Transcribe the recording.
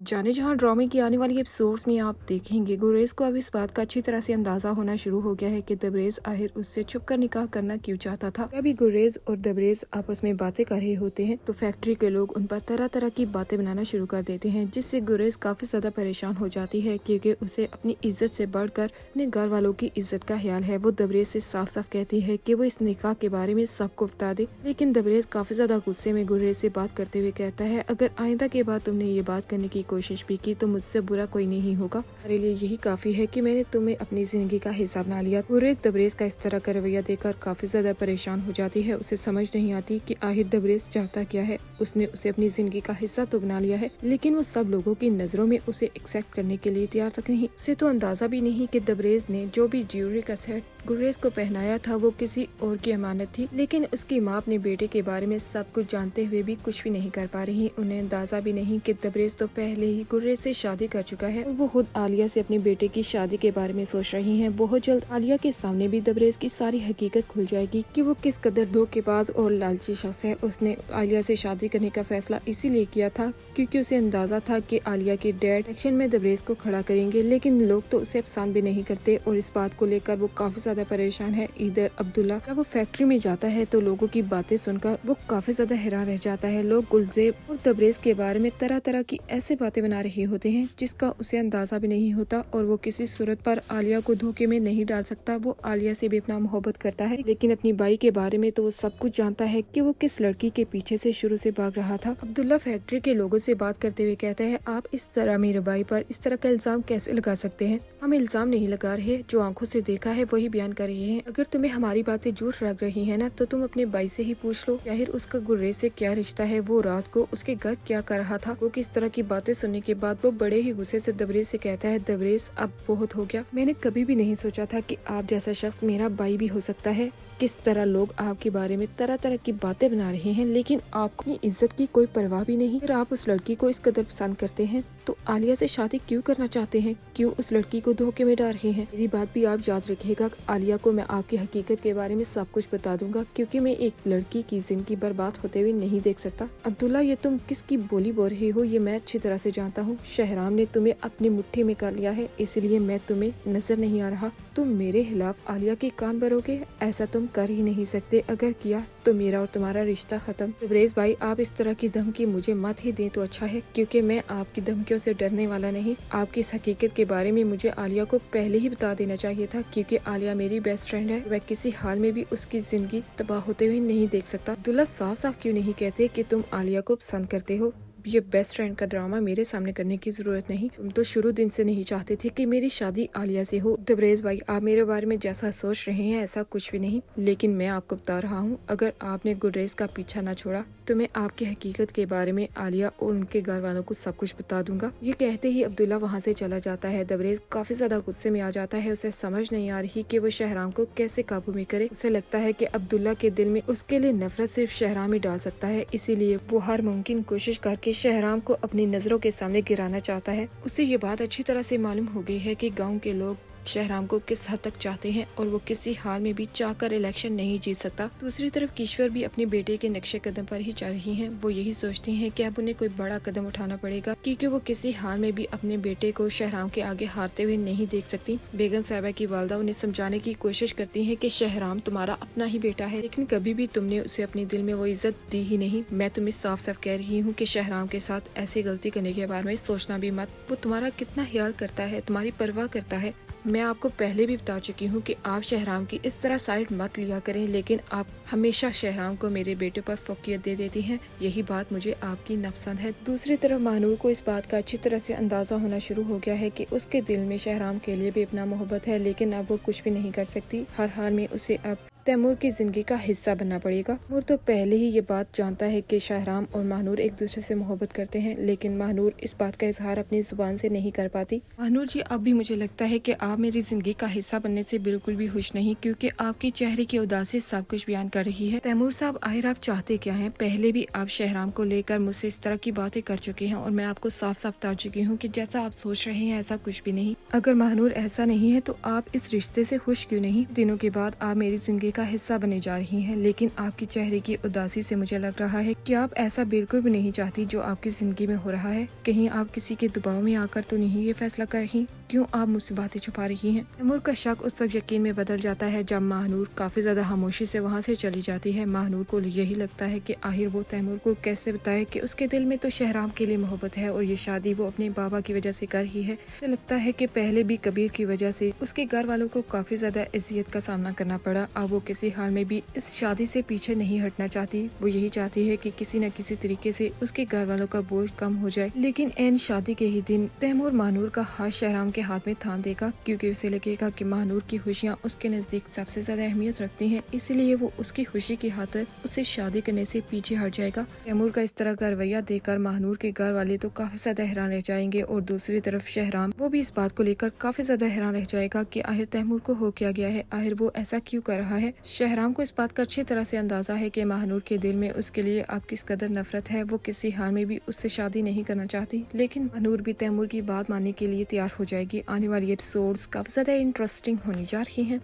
जाने जहाँ ड्रामे की आने वाली एपिसोड्स में आप देखेंगे गुरेज को अब इस बात का अच्छी तरह से अंदाजा होना शुरू हो गया है कि दबरेज आखिर उससे छुपकर निकाह करना क्यों चाहता था। अभी गुरेज और दबरेज आपस में बातें कर रहे होते हैं तो फैक्ट्री के लोग उन पर तरह तरह की बातें बनाना शुरू कर देते हैं, जिससे गुरेज काफी ज्यादा परेशान हो जाती है क्योंकि उसे अपनी इज्जत से बढ़कर अपने घर वालों की इज्जत का ख्याल है। वो दबरेज से साफ साफ कहती है कि वो इस निकाह के बारे में सबको बता दे, लेकिन दबरेज काफी ज्यादा गुस्से में गुरेज से बात करते हुए कहता है, अगर आइंदा के बाद तुमने ये बात करने की कोशिश भी की तो मुझसे बुरा कोई नहीं होगा। मेरे लिए यही काफी है कि मैंने तुम्हें अपनी जिंदगी का हिस्सा बना लिया। गुरेज दबरेज का इस तरह का रवैया देखकर काफी ज्यादा परेशान हो जाती है। उसे समझ नहीं आती कि आखिर दबरेज चाहता क्या है। उसने उसे अपनी जिंदगी का हिस्सा तो बना लिया है, लेकिन वो सब लोगों की नजरों में उसे एक्सेप्ट करने के लिए तैयार तक नहीं। उसे तो अंदाजा भी नहीं कि दबरेज ने जो भी ज्वेलरी का सेट गुरेज को पहनाया था वो किसी और की अमानत थी, लेकिन उसकी माँ अपने बेटे के बारे में सब कुछ जानते हुए भी कुछ भी नहीं कर पा रही। उन्हें अंदाजा भी नहीं कि दबरेज तो पहले ही गुरेज से शादी कर चुका है और वो खुद आलिया से अपने बेटे की शादी के बारे में सोच रही हैं। बहुत जल्द आलिया के सामने भी दबरेज की सारी हकीकत खुल जाएगी कि वो किस कदर धोखेबाज और लालची शख्स है। उसने आलिया से शादी करने का फैसला इसीलिए किया था क्योंकि उसे अंदाजा था कि आलिया के डैड एक्शन में दबरेज को खड़ा करेंगे, लेकिन लोग तो उसे पसंद भी नहीं करते और इस बात को लेकर वो काफी ज्यादा परेशान है। इधर अब्दुल्ला जब वो फैक्ट्री में जाता है तो लोगों की बातें सुनकर वो काफी ज्यादा हैरान रह जाता है। लोग गुलजेब और दबरेज के बारे में तरह तरह की ऐसी बातें बना रहे होते हैं जिसका उसे अंदाजा भी नहीं होता और वो किसी सूरत पर आलिया को धोखे में नहीं डाल सकता। वो आलिया से भी अपना मोहब्बत करता है, लेकिन अपनी बाई के बारे में तो वो सब कुछ जानता है कि वो किस लड़की के पीछे से शुरू से भाग रहा था। अब्दुल्ला फैक्ट्री के लोगों से बात करते हुए कहता है, आप इस तरह मेरे बाई पर इस तरह का इल्जाम कैसे लगा सकते हैं? हम इल्जाम नहीं लगा रहे, जो आंखों से देखा है वही बयान कर रहे हैं। अगर तुम्हें हमारी बातें झूठ लग रही है ना तो तुम अपने भाई से ही पूछ लो, जाहिर उसका गुर्रेज से क्या रिश्ता है, वो रात को उसके घर क्या कर रहा था। वो किस तरह की बातें सुनने के बाद वो बड़े ही गुस्से से दबरेज से कहता है, दबरेज अब बहुत हो गया। मैंने कभी भी नहीं सोचा था कि आप जैसा शख्स मेरा भाई भी हो सकता है। किस तरह लोग आपके बारे में तरह तरह की बातें बना रहे हैं, लेकिन आपको अपनी इज्जत की कोई परवाह भी नहीं। अगर आप उस लड़की को इस कदर पसंद करते हैं तो आलिया से शादी क्यों करना चाहते हैं? क्यों उस लड़की को धोखे में डाल रहे हैं? मेरी बात भी आप याद रखिएगा, आलिया को मैं आपकी हकीकत के बारे में सब कुछ बता दूंगा क्योंकि मैं एक लड़की की जिंदगी बर्बाद होते हुए नहीं देख सकता। अब्दुल्ला, ये तुम किसकी बोली बोल रही हो? ये मैं अच्छी तरह से जानता हूँ। शहराम ने तुम्हें अपनी मुट्ठी में कर लिया है, इसलिए मैं तुम्हें नजर नहीं आ रहा। तुम मेरे खिलाफ आलिया के कान भरोगे? ऐसा तुम कर ही नहीं सकते। अगर किया तो मेरा और तुम्हारा रिश्ता खत्म। दबरेज भाई, आप इस तरह की धमकी मुझे मत ही दें तो अच्छा है, क्योंकि मैं आपकी धमकियों से डरने वाला नहीं। आपकी इस हकीकत के बारे में मुझे आलिया को पहले ही बता देना चाहिए था, क्योंकि आलिया मेरी बेस्ट फ्रेंड है। मैं किसी हाल में भी उसकी जिंदगी तबाह होते हुए नहीं देख सकता। अब्दुल्ला, साफ साफ क्यों नहीं कहते कि तुम आलिया को पसंद करते हो? ये बेस्ट फ्रेंड का ड्रामा मेरे सामने करने की जरूरत नहीं। तुम तो शुरू दिन से नहीं चाहते थे कि मेरी शादी आलिया से हो। दबरेज भाई, आप मेरे बारे में जैसा सोच रहे हैं ऐसा कुछ भी नहीं, लेकिन मैं आपको बता रहा हूँ, अगर आपने गुरेज का पीछा न छोड़ा तो मैं आपकी हकीकत के बारे में आलिया और उनके घर वालों को सब कुछ बता दूंगा। ये कहते ही अब्दुल्ला वहाँ से चला जाता है। दबरेज काफी ज्यादा गुस्से में आ जाता है। उसे समझ नहीं आ रही कि वो शहराम को कैसे काबू में करे। उसे लगता है कि अब्दुल्ला के दिल में उसके लिए नफरत सिर्फ शहराम ही डाल सकता है, इसीलिए वो हर मुमकिन कोशिश करके शहराम को अपनी नजरों के सामने गिराना चाहता है। उसे ये बात अच्छी तरह से मालूम हो गई है कि गांव के लोग शहराम को किस हद तक चाहते हैं और वो किसी हाल में भी चाहकर इलेक्शन नहीं जीत सकता। दूसरी तरफ किश्वर भी अपने बेटे के नक्शे कदम पर ही चल रही हैं। वो यही सोचती हैं कि अब उन्हें कोई बड़ा कदम उठाना पड़ेगा, क्योंकि वो किसी हाल में भी अपने बेटे को शहराम के आगे हारते हुए नहीं देख सकती। बेगम साहिबा की वालदा उन्हें समझाने की कोशिश करती है कि शहराम तुम्हारा अपना ही बेटा है, लेकिन कभी भी तुमने उसे अपने दिल में वो इज्जत दी ही नहीं। मैं तुम्हें साफ साफ कह रही हूँ कि शहराम के साथ ऐसी गलती करने के बारे में सोचना भी मत। वो तुम्हारा कितना ख्याल करता है, तुम्हारी परवाह करता है। मैं आपको पहले भी बता चुकी हूँ कि आप शहराम की इस तरह साइड मत लिया करें, लेकिन आप हमेशा शहराम को मेरे बेटे पर फोकियत दे देती हैं। यही बात मुझे आपकी नापसंद है। दूसरी तरफ महानूर को इस बात का अच्छी तरह से अंदाजा होना शुरू हो गया है कि उसके दिल में शहराम के लिए भी अपना मोहब्बत है, लेकिन अब वो कुछ भी नहीं कर सकती। हर हाल में उसे अब तैमूर की जिंदगी का हिस्सा बनना पड़ेगा। तैमूर तो पहले ही ये बात जानता है कि शहराम और महानूर एक दूसरे से मोहब्बत करते हैं, लेकिन महानूर इस बात का इजहार अपनी जुबान से नहीं कर पाती। महानूर जी, अब भी मुझे लगता है कि आप मेरी जिंदगी का हिस्सा बनने से बिल्कुल भी खुश नहीं, क्योंकि आपके चेहरे की उदासी सब कुछ बयान कर रही है। तैमूर साहब, आखिर आप चाहते क्या हैं? पहले भी आप शहराम को लेकर मुझसे इस तरह की बातें कर चुके हैं और मैं आपको साफ साफ बता चुकी हूँ कि जैसा आप सोच रहे हैं ऐसा कुछ भी नहीं। अगर महानूर ऐसा नहीं है तो आप इस रिश्ते से खुश क्यों नहीं? दिनों के बाद आप मेरी जिंदगी का हिस्सा बने जा रही हैं, लेकिन आपकी चेहरे की उदासी से मुझे लग रहा है कि आप ऐसा बिल्कुल भी नहीं चाहती जो आपकी जिंदगी में हो रहा है। कहीं आप किसी के दबाव में आकर तो नहीं ये फैसला कर रही? क्यों आप मुझसे बातें छुपा रही हैं? तैमूर का शक उस वक्त यकीन में बदल जाता है जब महानूर काफी ज्यादा खामोशी से वहाँ से चली जाती है। महानूर को यही लगता है कि आखिर वो तैमूर को कैसे बताए कि उसके दिल में तो शहराम के लिए मोहब्बत है और ये शादी वो अपने बाबा की वजह से कर ही है। उसे लगता है कि पहले भी कबीर की वजह से उसके घर वालों को काफी ज्यादा इज्जत का सामना करना पड़ा। अब वो किसी हाल में भी इस शादी से पीछे नहीं हटना चाहती। वो यही चाहती है कि किसी न किसी तरीके से उसके घर वालों का बोझ कम हो जाए। लेकिन एन शादी के ही दिन तैमूर महानूर का हाथ शहराम के हाथ में थाम देगा, क्योंकि उसे लगेगा कि महानूर की खुशियाँ उसके नजदीक सबसे ज्यादा अहमियत रखती हैं, इसीलिए वो उसकी खुशी की खातिर उससे शादी करने से पीछे हट जाएगा। तैमूर का इस तरह का रवैया देखकर महानूर के घर वाले तो काफी ज्यादा हैरान रह जाएंगे और दूसरी तरफ शहराम वो भी इस बात को लेकर काफी ज्यादा हैरान रह जाएगा कि आखिर तैमूर को हो क्या गया है, आखिर वो ऐसा क्यों कर रहा है। शहराम को इस बात का अच्छी तरह से अंदाजा है कि महानूर के दिल में उसके लिए अब किस कदर नफरत है। वो किसी हाल में भी उससे शादी नहीं करना चाहती, लेकिन महानूर भी तैमूर की बात मानने के लिए तैयार हो जाएगी। आने वाली एपिसोड्स काफी ज्यादा इंटरेस्टिंग होने जा रही हैं।